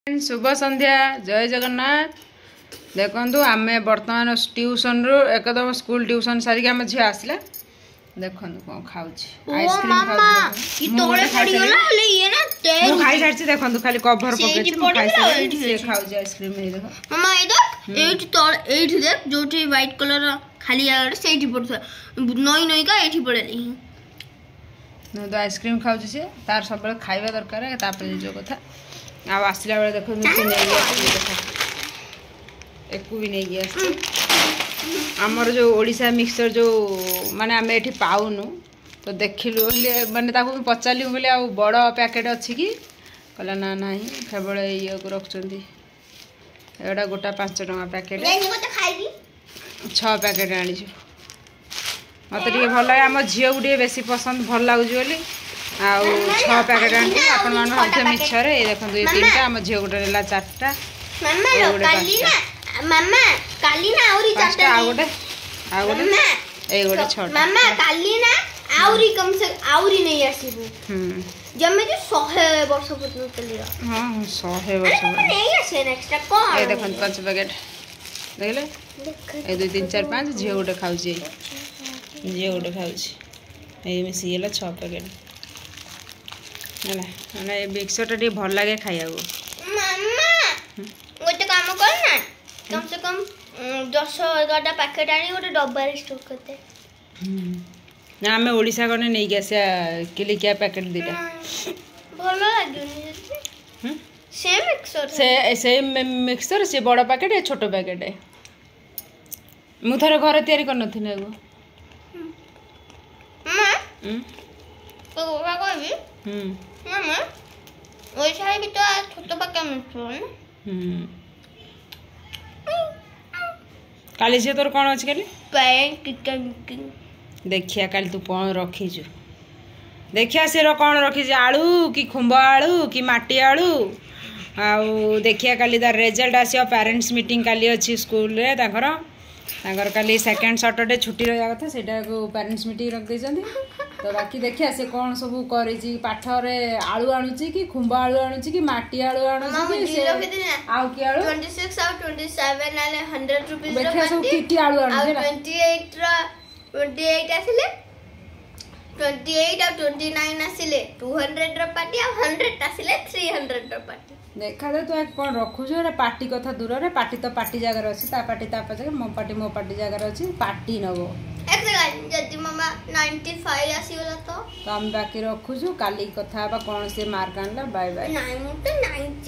शुभ संध्या जय जगन्नाथ। देखु आम बर्तमान ट्यूशन रु एकदम स्कूल ट्यूशन सारिक आम झी आसला देखु कौन खाऊ आइसक्रीम खाई सारी देखो खाली कभर पकड़ खाऊ आइसक्रीम देख जो व्हाइट कलर खाली से नई नई का ये पड़े तो आइसक्रीम खाऊ सी तार सब खाଇବା दरकार तापर जो कथा आ आसला बेले देखो एक भी नहीं आमर जो ओडिशा मिक्सचर जो माने आम ये पाऊनु तो देखिलु माने पचारि बोले आ बड़ पैकेट अच्छी कि कहला ना ना केवल ये रखुच्च एटा गोटा 5 टଙ୍କା पैकेट 6 पैकेट आनी मत भल आम झील को बेसी पसंद भल लगुच बोली आउ 6 पैकेट आनी आपण मान भावते मिक्सचर ये देखो ये 3टा आम झील गोटे रहा 4टा मामा काली ना आउरी 4टा आ गोटे ए गोटे 6टा मामा काली ना आउरी कम से आउरी नहीं आसीबू जमे जो 100 वर्ष पर्यंत चलेगा हां 100 वर्ष नहीं आसे नेक्स्ट कोन ए देखो 5 पैकेट देखले ए 2 3 4 5 झील गोटे खाऊ झील गोटे खाऊ ए मिसी गेला 6 पैकेट है मिक्सचर टा भल लगे खाया मामा गोटे काम कर ना कम से कम 10-11टा पैकेट आनी गोटे डब्बा रे स्टोर करते ना आम ओडिशा गने नहीं गया किलिकिया पैकेट दीटा भल लागुनी सेम मिक्सचर से मिक्सचर से बड़ पैकेट है छोट पैकेट है मु थरे घर तैयारी कर नथि ना एगो मां तो ओरा कहबी मामा ओइ सारे भी तो छोट पैकेट मिक्सचर काली से तोर कौन अच्छी काली पैकेट देखिया काली तू कौन रखीजु देखिया से कौन रखीज आलू कि खुंब आलू कि माटी आलू आउ देखिया काली तार रिजल्ट आसियो पेरेंट्स मीटिंग काली अच्छी स्कूल रे तांकर काली सेकेंड सैटरडे छुट्टी रहा कथा सेटा को पेरेंट्स मीटिंग रख देछंती तो बाकी देखिया से कौन सब करिछि पाठ रे आलू आनुछि कि खुंब आलू आनुछि कि माटी आलू आनुछि कि से आउ कि आलू 26 और 27 नाले 100 रुपीस देखिया सब की आलू आनुछि ना 28 आसिले 28 और 29 आसिले 200 र पार्टी और 100 आसिले 300 र पार्टी देखा दे तू कौन रखुछ पार्टी कथा दूर रे पार्टी तो पार्टी जगह अच्छी ता पार्टी मो पार्टी जगह अच्छी पार्टी नबो एक सेकंड जदी मामा 95 आसीगला तो हम बाकी रखुछु काली कथा बा कौन से मार्क आनला बाय बाय नहीं मु तो 90